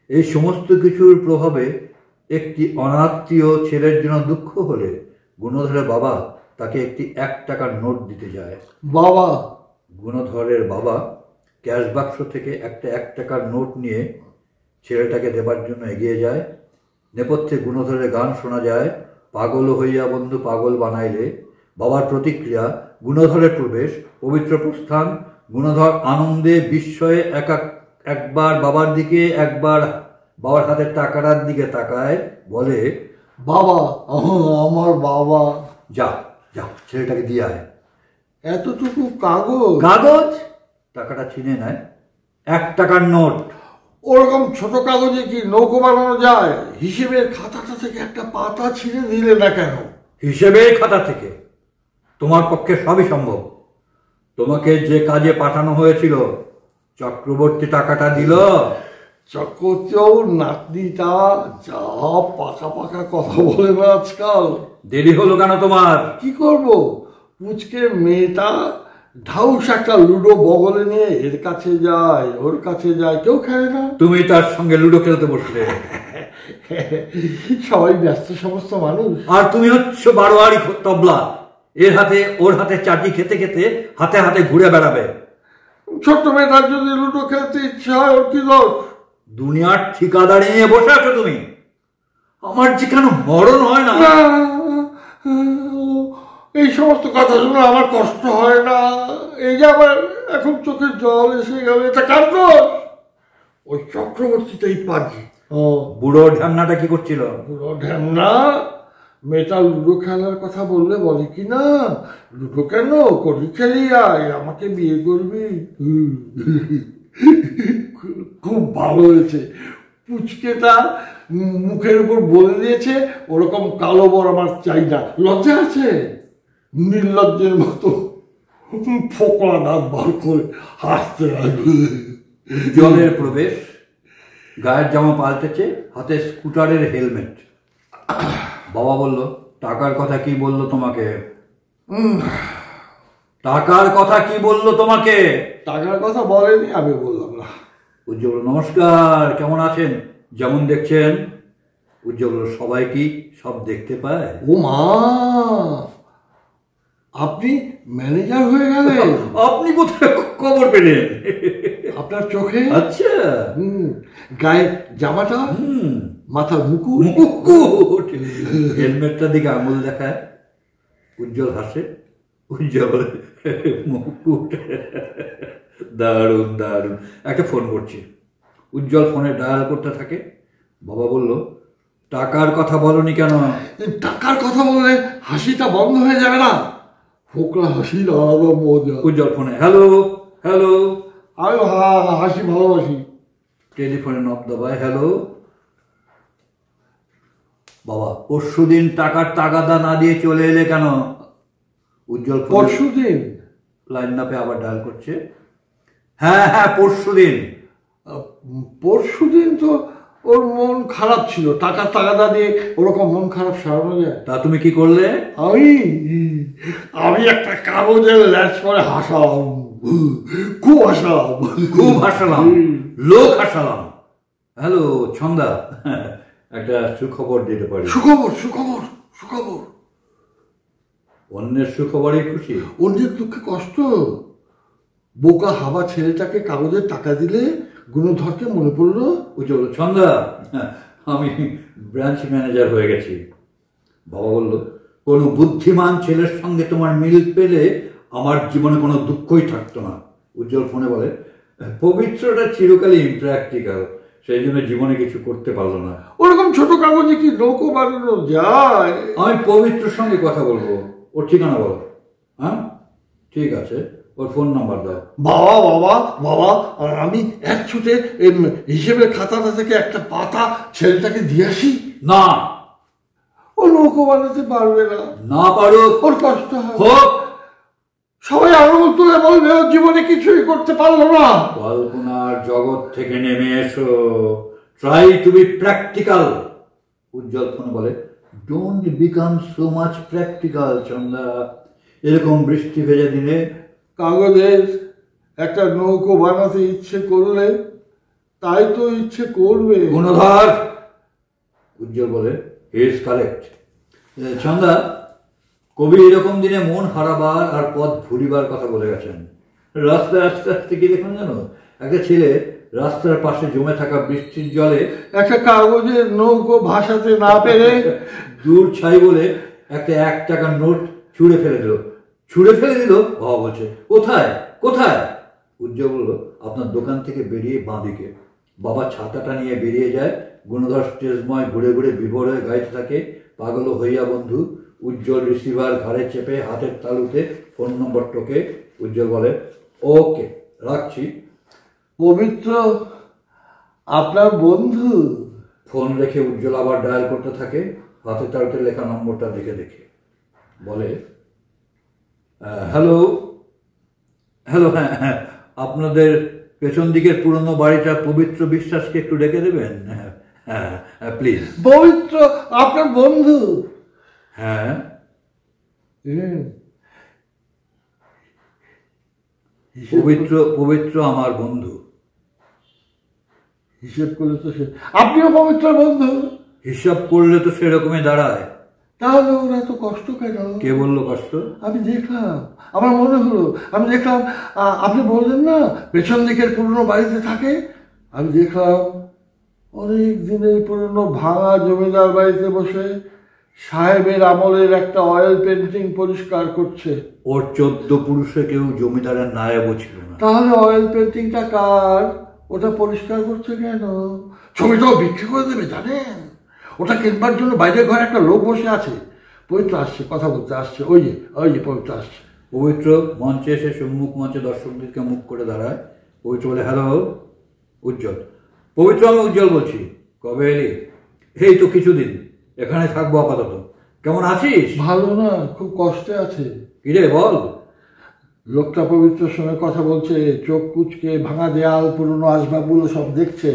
এই সমস্ত কিছুর প্রভাবে একটি অনাত্মীয় ছেলের জন্য দুঃখ হলে গুণধরের বাবা তাকে একটি 1 টাকার নোট দিতে যায়। বাবা, গুণধরের বাবা ক্যাশ বাক্স থেকে একটা 1 টাকার নোট নিয়ে ছেলেটাকে দেবার জন্য এগিয়ে যায়। নেপথ্যে গুণধরের গান শোনা যায়, পাগল হইয়া বন্ধু পাগল বানাইলে। বাবার প্রতিক্রিয়া, গুণধরের প্রবেশ, পবিত্র প্রস্থান। গুণধর আনন্দে বিস্ময়ে একবার বাবার দিকে, একবার বাবার হাতের টাকাটার দিকে তাকায়, বলে, বাবা, আমার বাবা। যা যা, ছেলেটাকে দিয়ে আয়। এতটুকু কাগজ? কাগজ? টাকাটা ছিনে নেয়। 1 টাকার নোট। ওরকম ছোট কাগজে কি নৌকো বানানো যায়? হিসেবের খাতাটা থেকে একটা পাতা ছিঁড়ে দিলে না কেন? হিসেবের খাতা থেকে তোমার পক্ষে সবই সম্ভব। তোমাকে যে কাজে পাঠানো হয়েছিল চক্রবর্তী টাকাটা দিল। চক্রবর্তীবাবুর নাতনিটা যা পাকা পাকা কথা বলে না আজকাল। দেরি হলো কেন তোমার? কি করব, পুচকে মেয়েটা ঢাউস একটা লুডো বগলে নিয়ে এর কাছে যায় ওর কাছে যায়, কেউ খেলে না। তুমি তার সঙ্গে লুডো খেলতে বসলে। সবাই ব্যস্ত সমস্ত মানুষ। আর তুমি হচ্ছ বারোয়ারি তবলা। এর হাতে ওর হাতে চাটি খেতে খেতে হাতে হাতে ঘুরে বেড়াবে। ছোট্ট মেয়েটার যদি লুডো খেলতে ইচ্ছা হয়, ওর কি দোষ? দুনিয়ার ঠিকাদারি নিয়ে বসে আছো তুমি। আমার যে কেন মরণ হয় না। এই সমস্ত কথা শুনে আমার কষ্ট হয় না। এই যে আবার এখন চোখের জল এসে গেল, এটা কার দোষ? ওই চক্রবর্তীটাই পাজি। বুড়ো ঢ্যামনাটা কি করছিল? বুড়ো ঢ্যামনা মেয়েটা লুডো খেলার কথা বললে বলে কি না, লুডো কেন, করি খেলি আয়, আমাকে বিয়ে করবি। খুব ভালো হয়েছে, পুচকেটা মুখের উপর বলে দিয়েছে ওরকম কালো বর আমার চাই না। লজ্জা আছে? নির্লজ্জের মতো ফোকলা দাঁত বার করে হাসতে লাগলো। উজ্জ্বলের প্রবেশ, গায়ের জামা পাল্টেছে, হাতে স্কুটারের হেলমেট। বাবা বলল, টাকার কথা কি বললো তোমাকে? টাকার কথা কি বললো তোমাকে? টাকার কথা বলেনি, আমি বললাম না। উজ্জ্বল বলল, নমস্কার, কেমন আছেন? যেমন দেখছেন। উজ্জ্বল বলল, সবাই কি সব দেখতে পায়? ও মা, আপনি ম্যানেজার হয়ে গেলেন? আপনি কোথায় খবর পেলেন? আপনার চোখে? আচ্ছা। গায়ে জামাটা, মাথার মুকুট। মুকুট। হেলমেটটার দিকে আঙুল দেখায়। উজ্জ্বল হাসে। উজ্জ্বল বলে, মুকুট, দারুণ দারুণ। একটা ফোন করছি। উজ্জ্বল ফোনে ডায়াল করতে থাকে। বাবা বলল, টাকার কথা বলনি কেন? টাকার কথা বললে হাসিটা বন্ধ হয়ে যাবে না? ফোকলা হাসি আলাদা মজা। উজ্জ্বল ফোনে, হ্যালো হ্যালো। আমি হাসি ভালোবাসি। টেলিফোনে নব দবায়, হ্যালো। বাবা, পরশুদিন টাকার তাগাদা না দিয়ে চলে এলে কেন? উজ্জ্বল পরশুদিন? লাইন না পেয়ে আবার ডায়াল করছে। হ্যাঁ হ্যাঁ, পরশুদিন। পরশুদিন তো ওর মন খারাপ ছিল, টাকার তাগাদা দিয়ে ওরকম মন খারাপ সারানো যায়? তা তুমি কি করলে? আমি একটা কাগজের ল্যাচ করে হাসালাম, খুব হাসালাম, খুব হাসালাম, লোক হাসালাম। হ্যালো ছন্দা, একটা সুখবর দিতে পারি? সুখবর? সুখবর? সুখবর? অন্যের সুখবরে খুশি, অন্যের দুঃখে কষ্ট। বোকা হাবা ছেলেটাকে কাগজের টাকা দিলে গুণধরকে মনে পড়লো। উজ্জ্বল, ছন্দা, আমি ব্রাঞ্চ ম্যানেজার হয়ে গেছি। বাবা বলল, কোনো বুদ্ধিমান ছেলের সঙ্গে তোমার মিল পেলে আমার জীবনে কোনো দুঃখই থাকতো না। উজ্জ্বল ফোনে বলে, পবিত্রটা চিরকালই ইমপ্র্যাকটিক্যাল, সেই জন্য জীবনে কিছু করতে পারলো না। ওরকম ছোট কাগজে কি নৌকো বানানো যায়? আমি পবিত্রর সঙ্গে কথা বলবো, ওর ঠিকানা বলো। হ্যাঁ ঠিক আছে, ওর ফোন নাম্বার দাও। বাবা বাবা বাবা, আমি এক ছুটে হিসেবের খাতাটা থেকে একটা পাতা ছেলেটাকে দিয়ে আসি। না, ও নৌকো বানাতে পারবে না। না পারো, ওর কষ্ট হয়। হোক। সবাই আঙুল তুলে বলবে ও জীবনে কিছুই করতে পারলো না। কল্পনার জগৎ থেকে নেমে এসো, try to be practical. Ujjwal phone বলে, don't become so much practical Chanda. এরকম বৃষ্টি ভেজা দিনে কাগজের একটা নৌকো বানাতে ইচ্ছে করলে তাই তো ইচ্ছে করবে। গুণধর, উজ্জ্বল বলে, হি ইজ কারেক্ট। চন্দা, কবি এরকম দিনে মন হারাবার আর পথ ভুলিবার কথা বলে গেছেন। রাস্তায় আস্তে আস্তে কি দেখুন জানো, একটা ছেলে রাস্তার পাশে জমে থাকা বৃষ্টির জলে একটা কাগজের নৌকো ভাসাতে না পেরে দূর ছাই বলে একটা 1 টাকার নোট ছুঁড়ে ফেলে দিল। বাবা বলছে, কোথায় কোথায়? উজ্জ্বল বলল, আপনার দোকান থেকে বেরিয়ে বাঁদিকে। বাবা ছাতাটা নিয়ে বেরিয়ে যায়। গুণধর স্টেজময় ঘুরে ঘুরে বিভোর হয়ে গাইতে থাকে, পাগল হইয়া বন্ধু। উজ্জ্বল রিসিভার ঘাড়ে চেপে হাতের তালুতে ফোন নম্বর টোকে। উজ্জ্বল বলে, ওকে রাখছি। পবিত্র আপনার বন্ধু। ফোন রেখে উজ্জ্বল আবার ডায়াল করতে থাকে, হাতের তালুতে লেখা নম্বরটা দেখে দেখে। বলে, হ্যালো হ্যালো, হ্যাঁ হ্যাঁ, আপনাদের পেছন দিকের পুরনো বাড়িটা পবিত্র বিশ্বাসকে একটু ডেকে দেবেন? হ্যাঁ প্লিজ। পবিত্র আপনার বন্ধু? হ্যাঁ। পবিত্র আমার বন্ধু। হিসেব করলে তো আপনিও পবিত্র বন্ধু। হিসাব করলে তো সেরকমই দাঁড়ায়। তাহলে ওরা এত কষ্ট কেন? কে বললো কষ্ট? আমি দেখলাম, আমার মনে হলো, আমি দেখলাম আপনি বললেন না পেছন দিকের পুরনো বাড়িতে থাকে, আমি দেখলাম অনেক দিনের পুরনো ভাঙা জমিদার বাড়িতে বসে সাহেবের আমলের একটা অয়েল পেন্টিং পরিষ্কার করছে। ওর 14 পুরুষে কেউ জমিদারের নায়েবও ছিল না। তাহলে অয়েল পেন্টিংটা কার? ওটা পরিষ্কার করছে কেন? ছবিটাও বিক্রি করে দেবে জানেন? ওটা কিনবার জন্য বাইরের ঘরে একটা লোক বসে আছে। পবিত্র আসছে, কথা বলতে আসছে, ওই যে পবিত্র আসছে। পবিত্র মঞ্চে এসে সম্মুখ মঞ্চে দর্শকদেরকে মুখ করে দাঁড়ায়। পবিত্র বলে, হ্যালো উজ্জ্বল। পবিত্র, আমি উজ্জ্বল বলছি। কবে এলি? এই তো কিছুদিন, এখানে থাকবো আপাতত। কেমন আছিস? ভালো না, খুব কষ্টে আছে। কিরে বল। লোকটা পবিত্রের সঙ্গে কথা বলছে, চোখ কুচকে, ভাঙা দেয়াল, পুরনো আসবাবগুলো সব দেখছে।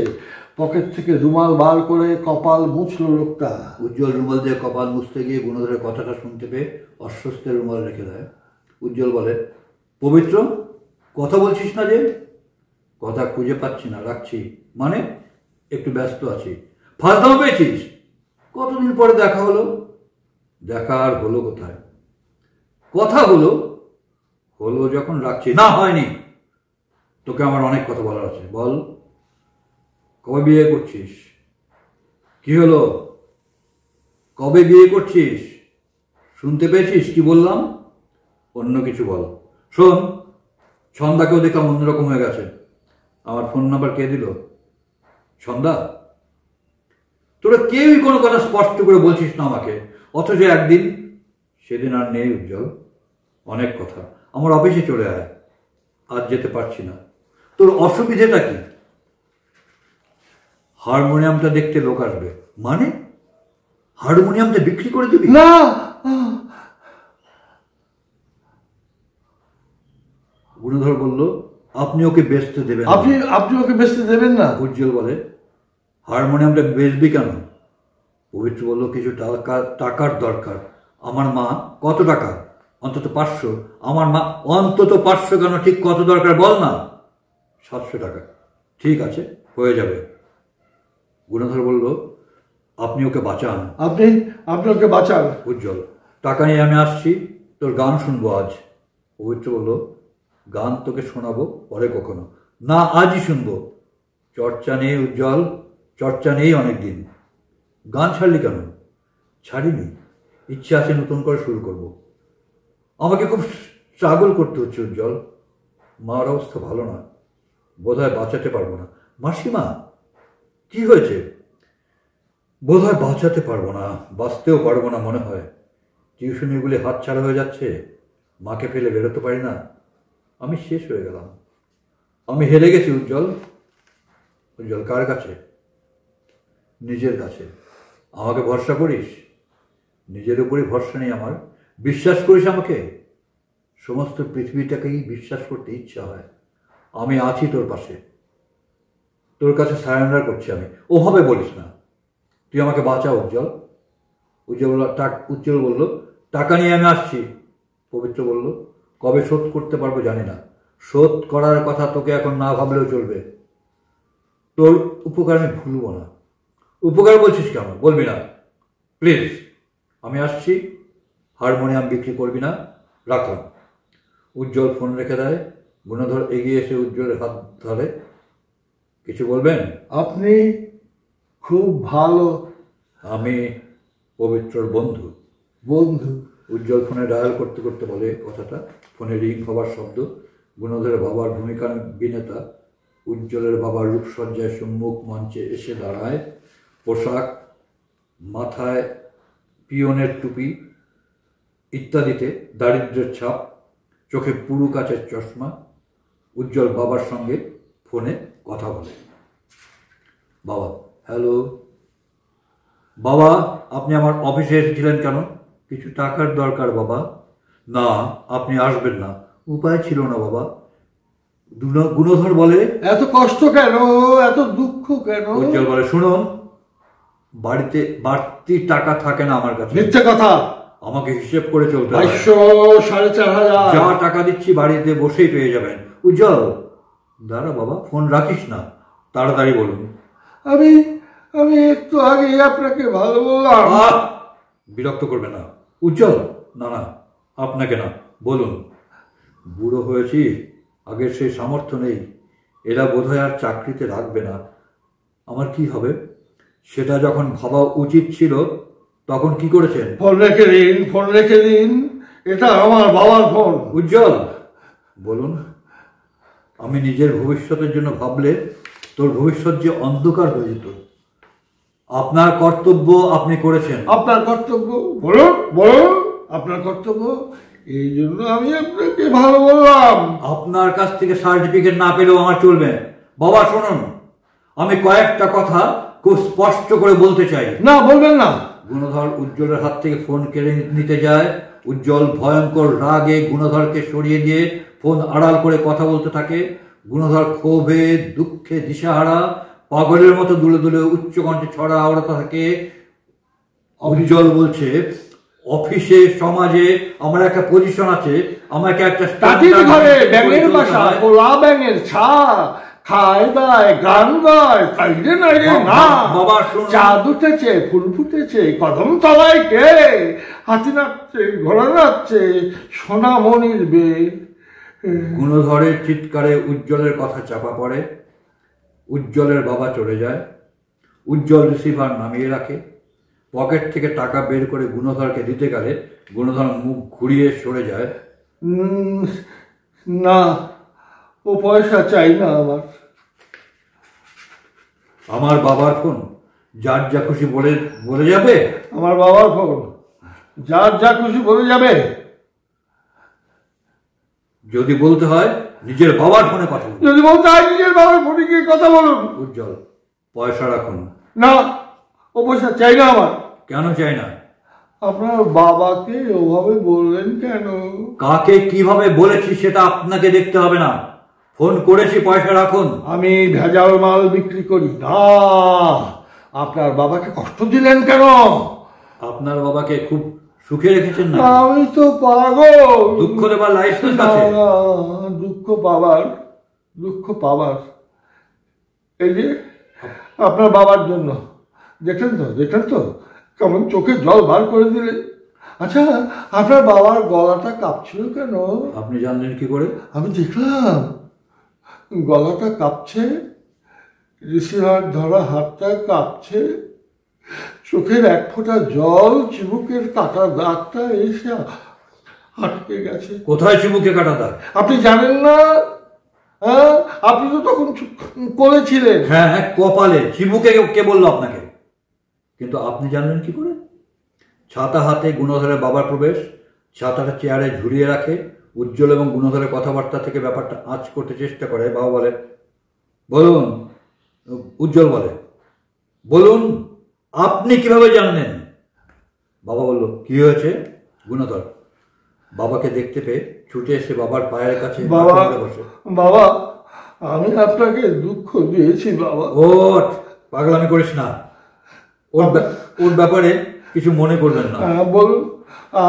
পকেট থেকে রুমাল বার করে কপাল মুছলো লোকটা। উজ্জ্বল রুমাল দিয়ে কপাল মুছতে গিয়ে গুণধরের কথাটা শুনতে পেয়ে অস্বস্তির রুমাল রেখে দেয়। উজ্জ্বল বলে, পবিত্র, কথা বলছিস না যে? কথা খুঁজে পাচ্ছি না, রাখছি। মানে? একটু ব্যস্ত আছি। ফাঁসদাও পেয়েছিস? কতদিন পরে দেখা হলো। দেখা আর হলো কোথায়? কথা হলো হলো যখন, রাখছি। না, হয়নি। তোকে আমার অনেক কথা বলার আছে, বল। কবে বিয়ে করছিস? কি হলো? কবে বিয়ে করছিস? শুনতে পেয়েছিস কি বললাম? অন্য কিছু বল। শোন, ছন্দাকেও দেখলাম অন্যরকম হয়ে গেছে। আমার ফোন নাম্বার কে দিল? ছন্দা? তোরা কেউই কোনো কথা স্পষ্ট করে বলছিস না আমাকে, অথচ একদিন। সেদিন আর নেই উজ্জ্বল, অনেক কথা। আমার অফিসে চলে আয়, আজ যেতে পারছি না। তোর অসুবিধেটা কি? হারমোনিয়ামটা দেখতে লোক আসবে। মানে? হারমোনিয়ামটা বিক্রি করে দিবি? না, গুণধর বলল, আপনি ওকে বেচতে দেবেন? আপনি ওকে বেচতে দেবেন না? উজ্জ্বল বলে, হারমোনিয়ামটা বেচবি কেন? পবিত্র বলল, কিছু টাকার দরকার। আমার মা। কত টাকা? অন্তত 500। আমার মা। অন্তত 500 কেন? ঠিক কত দরকার বল না। 700 টাকা। ঠিক আছে, হয়ে যাবে। গুণধর বলল, আপনি ওকে বাঁচান। আপনি ওকে বাঁচান। উজ্জ্বল, টাকা নিয়ে আমি আসছি, তোর গান শুনবো আজ। পবিত্র বলল, গান তোকে শোনাবো পরে কখনো। না, আজই শুনবো। চর্চা নেই উজ্জ্বল, চর্চা নেই অনেকদিন। গান ছাড়লি কেন? ছাড়িনি, ইচ্ছে আছে নতুন করে শুরু করব। আমাকে খুব স্ট্রাগল করতে হচ্ছে উজ্জ্বল। মার অবস্থা ভালো না, বোধহয় বাঁচাতে পারবো না। মাসিমা? কি হয়েছে? বোধহয় বাঁচাতে পারবো না, বাঁচতেও পারবো না মনে হয়। টিউশনিগুলি হাতছাড়া হয়ে যাচ্ছে, মাকে ফেলে বেরোতে পারি না। আমি শেষ হয়ে গেলাম, আমি হেরে গেছি উজ্জ্বল। উজ্জ্বল, কার কাছে? নিজের কাছে। আমাকে ভরসা করিস? নিজের উপরই ভরসা নেই আমার। বিশ্বাস করিস আমাকে? সমস্ত পৃথিবীটাকেই বিশ্বাস করতে ইচ্ছা হয়। আমি আছি তোর পাশে, তোর কাছে সারেন্ডার করছি আমি। ওভাবে বলিস না, তুই আমাকে বাঁচা উজ্জ্বল। উজ্জ্বল বলল, টাকা নিয়ে আমি আসছি। পবিত্র বলল, কবে শোধ করতে পারবো জানি না। শোধ করার কথা তোকে এখন না ভাবলেও চলবে। তোর উপকার আমি ভুলব না। উপকার বলছিস কেন? বলবি না প্লিজ। আমি আসছি, হারমোনিয়াম বিক্রি করবি না, রাখলাম। উজ্জ্বল ফোন রেখে দেয়। গুণধর এগিয়ে এসে উজ্জ্বলের হাত ধরে। কিছু বলবেন? আপনি খুব ভালো। আমি পবিত্রর বন্ধু। বন্ধু? উজ্জ্বল ফোনে ডায়াল করতে করতে বলে কথাটা। ফোনে রিং হবার শব্দ। গুণধরের বাবার ভূমিকার বিনেতা উজ্জ্বলের বাবার রূপসজ্জায় সম্মুখ মঞ্চে এসে দাঁড়ায়। পোশাক, মাথায় পিয়নের টুপি ইত্যাদিতে দারিদ্র্যের ছাপ, চোখে পুরু কাচের চশমা। উজ্জ্বল বাবার সঙ্গে ফোনে কথা বলে। বাবা, হ্যালো। বাবা, আপনি আমার অফিসে এসেছিলেন কেন? কিছু টাকার দরকার বাবা। না, আপনি আসবেন না। উপায় ছিল না বাবা। গুণধর বলে, এত কষ্ট কেন, এত দুঃখ কেন? উজ্জ্বল বলে, শুনুন, বাড়িতে বাড়তি টাকা থাকে না আমার কাছে। মিথ্যে কথা। আমাকে হিসেব করে চলতে হয়। 500, 4,500। যা টাকা দিচ্ছি বাড়িতে বসেই পেয়ে যাবেন। উজ্জ্বল, দাঁড়া বাবা, ফোন রাখিস না, তাড়াতাড়ি বলুন। আমি একটু আগে আপনাকে ভালো বললাম। বিরক্ত করবে না উজ্জ্বল। না না, আপনাকে না, বলুন। বুড়ো হয়েছি, আগের সেই সামর্থ্য নেই। এরা বোধহয় আর চাকরিতে রাখবে না। আমার কি হবে সেটা যখন ভাবা উচিত ছিল, তখন কি করেছেন? ফোন রেখে দিন। এটা আমার বাবার ফোন। উজ্জ্বল, বলুন। আমি নিজের ভবিষ্যতের জন্য ভাবলে তোর ভবিষ্যৎ যে অন্ধকার হয়ে যেত। আপনার কর্তব্য আপনি করেছেন। আপনার কর্তব্য? বলুন বলুন, আপনার কর্তব্য। এই জন্য আমি আপনাকে ভালো বললাম। আপনার কাছ থেকে সার্টিফিকেট না পেলেও আমার চলবে। বাবা শুনুন, আমি কয়েকটা কথা খুব স্পষ্ট করে বলতে চাই। না, বলবেন না। গুণধর উজ্জ্বলের হাত থেকে ফোন কেড়ে নিতে যায়। উজ্জ্বল ভয়ঙ্কর রাগে গুণধরকে সরিয়ে দিয়ে ফোন আড়াল করে কথা বলতে থাকে। গুণধর ক্ষোভে দুঃখে দিশাহারা পাগলের মতো দুলে দুলে উচ্চ কণ্ঠে ছড়া আওড়াতে থাকে। উজ্জ্বল বলছে, অফিসে সমাজে আমার একটা পজিশন আছে, আমাকে একটা তাঁতির ঘরে ব্যাঙের বাসা, পোলা ব্যাঙের ছা, খায় দায় গান গায়, কাইরে নাই রে না। বাবা শুনুন, চাঁদ উঠেছে, ফুল ফুটেছে, কদম তলায় কে, হাতি নাচছে, ঘোড়া নাচছে, সোনামণির বে। গুণধরের চিৎকারে উজ্জ্বলের কথা চাপা পড়ে। উজ্জ্বলের বাবা চলে যায়। উজ্জ্বল রিসিভার নামিয়ে রাখে। পকেট থেকে টাকা বের করে গুণধরকে দিতে গেলে গুণধর মুখ ঘুরিয়ে সরে যায়। না, ও পয়সা চাই না আমার। আমার বাবার ফোন, যার যা খুশি বলে বলে যাবে। আমার বাবার ফোন, যার যা খুশি বলে যাবে। যদি বলতে হয় নিজের বাবার ফোনে কথা বলুন। যদি বলতে হয় নিজের বাবার ফোনে গিয়ে কথা বলুন। উজ্জ্বল, পয়সা রাখুন। না, ও পয়সা চাই না আমার। কেন চাই না? আপনার বাবাকে ওভাবে বললেন কেন? কাকে কিভাবে বলেছি সেটা আপনাকে দেখতে হবে না। ফোন করেছি, পয়সা রাখুন। আমি ভেজাল মাল বিক্রি করি না। আপনার বাবাকে কষ্ট দিলেন কেন? আপনার বাবাকে খুব সুখে রেখেছেন না? আমি তো পাগল। দুঃখ দেবার লাইসেন্স আছে? দুঃখ পাবার এই যে আপনার বাবার জন্য। দেখেন তো কেমন চোখে জল বার করে দিলে। আচ্ছা, আপনার বাবার গলাটা কাঁপছিল কেন? আপনি জানলেন কি করে? আমি দেখলাম গলাটা কাঁপছে, রিসিভার ধরা হাতটা কাঁপছে, চোখের এক ফোঁটা জল চিবুকের কাটা দাগটা এসে আটকে গেছে। কোথায় চিবুকে কাটা দাগ? আপনি জানেন না? হ্যাঁ, আপনি তো তখন কোলে ছিলেন। হ্যাঁ হ্যাঁ, কপালে। চিবুকে কে বললো আপনাকে? কিন্তু আপনি জানলেন কি করে? ছাতা হাতে গুণধরের বাবার প্রবেশ। ছাতাটা চেয়ারে ঝুলিয়ে রাখে। উজ্জ্বল এবং গুণধরের কথাবার্তা থেকে ব্যাপারটা আঁচ করতে চেষ্টা করে। বাবা বলে, বলুন। উজ্জ্বল বলে, বলুন আপনি কিভাবে জানলেন? বাবা বলল, কি হয়েছে? গুণধর বাবাকে দেখতে পেয়ে ছুটে এসে বাবার পায়ের কাছে বসে। বাবা, আমি আপনাকে দুঃখ দিয়েছি বাবা। ওঠ, পাগলামি করিস না। ওর ব্যাপারে কিছু মনে করবেন না। বলুন,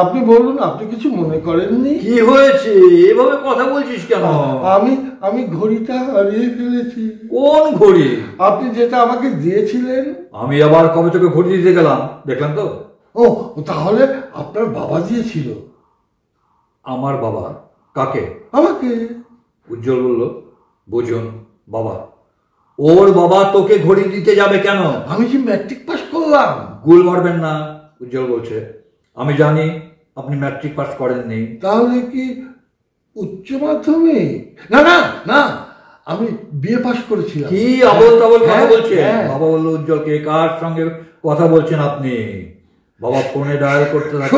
আপনি বলুন, আপনি কিছু মনে করেননি? কি হয়েছে? এভাবে কথা বলছিস কেন? আমি ঘড়িটা হারিয়ে ফেলেছি। কোন ঘড়ি? আপনি যেটা আমাকে দিয়েছিলেন। আমি আবার কবে তোকে ঘড়ি দিতে গেলাম? দেখলাম তো। ও, তাহলে আপনার বাবা দিয়েছিল। আমার বাবা? কাকে? আমাকে। উজ্জ্বল বলল, বুঝুন বাবা, ওর বাবা তোকে ঘড়ি দিতে যাবে কেন? আমি যে ম্যাট্রিক পাস করলাম। গুল মারবেন না। উজ্জ্বল বলছে, আমি জানি আপনি ম্যাট্রিক পাস করেননি। তাহলে কি উচ্চ মাধ্যমিক? না না না, আমি বিএ পাস করেছিলাম। কি আবল তাবল কথা বলছে? হ্যাঁ। বাবা বললো, উজ্জ্বলকে কার সঙ্গে কথা বলছেন আপনি? বাবা ফোনে ডায়াল করতে থাকে।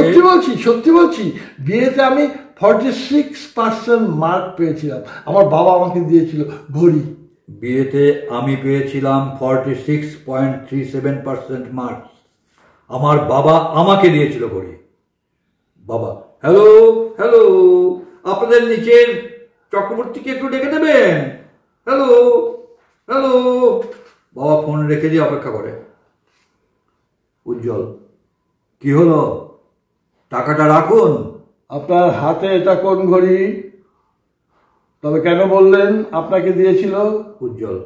সত্যি বলছি, বিয়েতে আমি 46% মার্ক পেয়েছিলাম। আমার বাবা আমাকে দিয়েছিল ঘড়ি। বিয়েতে আমি পেয়েছিলাম 46.37% মার্কস। আমার বাবা আমাকে দিয়েছিল ঘড়ি। বাবা, হ্যালো হ্যালো, আপনাদের নিচের চক্রবর্তীকে একটু ডেকে দেবেন। Hello hello. বাবা ফোন রেখে দিয়ে অপেক্ষা করে। উজ্জ্বল, কি হলো? টাকাটা রাখুন। আপনার হাতে এটা কোন ঘড়ি? তবে কেন বললেন আপনাকে দিয়েছিল? উজ্জ্বল,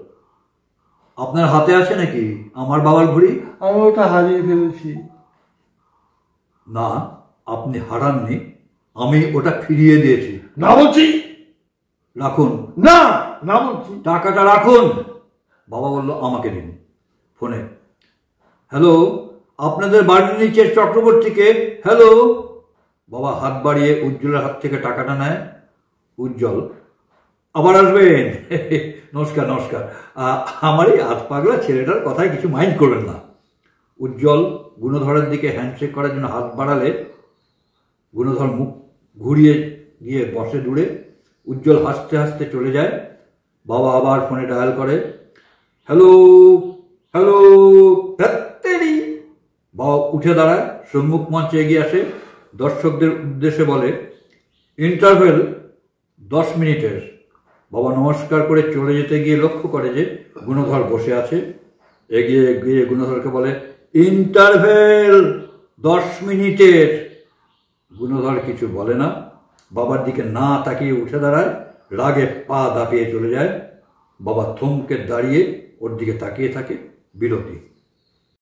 আপনার হাতে আছে নাকি আমার বাবার ঘড়ি? আমি ওটা হারিয়ে ফেলেছি। না, আপনি হারাননি, আমি ওটা ফিরিয়ে দিয়েছি। না বলছি। রাখুন। না না বলছি। টাকাটা রাখুন। বাবা বলল, আমাকে দিন। ফোনে, হ্যালো, আপনাদের বাড়ির নিচের চক্রবর্তীকে। হ্যালো। বাবা হাত বাড়িয়ে উজ্জ্বলের হাত থেকে টাকাটা নেয়। উজ্জ্বল, আবার আসবেন। নমস্কার নমস্কার। আমার এই হাত পাগলা ছেলেটার কথায় কিছু মাইন্ড করবেন না। উজ্জ্বল গুণধরের দিকে হ্যান্ডশেক করার জন্য হাত বাড়ালে গুণধর মুখ ঘুরিয়ে গিয়ে বসে দূরে। উজ্জ্বল হাসতে হাসতে চলে যায়। বাবা আবার ফোনে ডায়াল করে, হ্যালো হ্যালো। ধ্যাত্তেরি! বাবা উঠে দাঁড়ায়, সম্মুখ মঞ্চে এগিয়ে আসে, দর্শকদের উদ্দেশ্যে বলে, ইন্টারভেল 10 মিনিটের। বাবা নমস্কার করে চলে যেতে গিয়ে লক্ষ্য করে যে গুণধর বসে আছে। এগিয়ে গিয়ে গুণধরকে বলে, ইন্টারভেল 10 মিনিটের। গুণধর কিছু বলে না, বাবার দিকে না তাকিয়ে উঠে দাঁড়ায়, রাগে পা দাপিয়ে চলে যায়। বাবা থমকে দাঁড়িয়ে ওর দিকে তাকিয়ে থাকে। বিরতি।